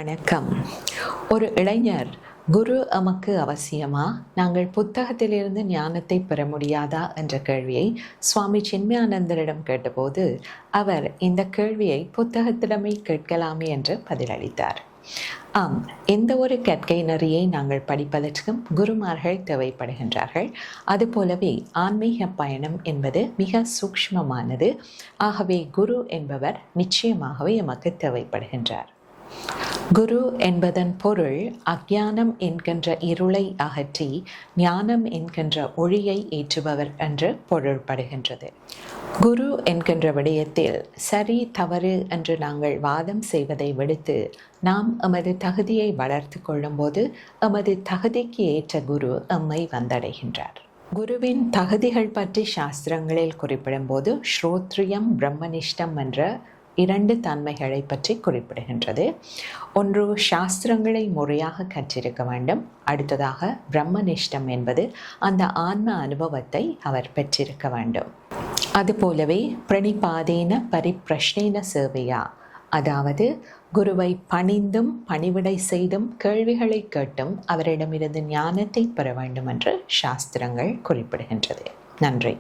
வணக்கம். ஒரு இளைஞர் குரு எமக்கு அவசியமா, நாங்கள் புத்தகத்திலிருந்து ஞானத்தை பெற முடியாதா என்ற கேள்வியை சுவாமி சின்மயானந்தரிடம் கேட்டபோது அவர் இந்த கேள்வியை புத்தகத்திடமே கேட்கலாமே என்று பதிலளித்தார். ஆம், எந்த ஒரு கற்கை நெறியை நாங்கள் படிப்பதற்கும் குருமார்கள் தேவைப்படுகின்றார்கள். அதுபோலவே ஆன்மீக பயணம் என்பது மிக சூக்ஷ்மமானது. ஆகவே குரு என்பவர் நிச்சயமாகவே எமக்கு தேவைப்படுகின்றார். குரு என்பதன் பொருள் அஞ்ஞானம் என்கின்ற இருளை அகற்றி ஞானம் என்கின்ற ஒளியை ஏற்றுபவர் என்று பொருள்படுகின்றது. குரு என்கின்ற விடயத்தில் சரி தவறு என்று நாங்கள் வாதம் செய்வதை விடுத்து நாம் எமது தகுதியை வளர்த்து கொள்ளும்போது எமது தகுதிக்கு ஏற்ற குரு எம்மை வந்தடைகின்றார். குருவின் தகுதிகள் பற்றி சாஸ்திரங்களில் குறிப்பிடும்போது ஸ்ரோத்ரியம் பிரம்மனிஷ்டம் என்ற 2 தன்மைகளை பற்றி குறிப்பிடுகின்றது. ஒன்று, சாஸ்திரங்களை முறையாக கற்றிருக்க வேண்டும். அடுத்ததாக பிரம்மனிஷ்டம் என்பது அந்த ஆன்ம அனுபவத்தை அவர் பெற்றிருக்க வேண்டும். அதுபோலவே பிரணிபாதேன பரிப்பிரஷ்னேன சேவையா, அதாவது குருவை பணிந்தும் பணிவிடை செய்தும் கேள்விகளை கேட்டும் அவரிடமிருந்து ஞானத்தை பெற வேண்டும் என்று சாஸ்திரங்கள் குறிப்பிடுகின்றது. நன்றி.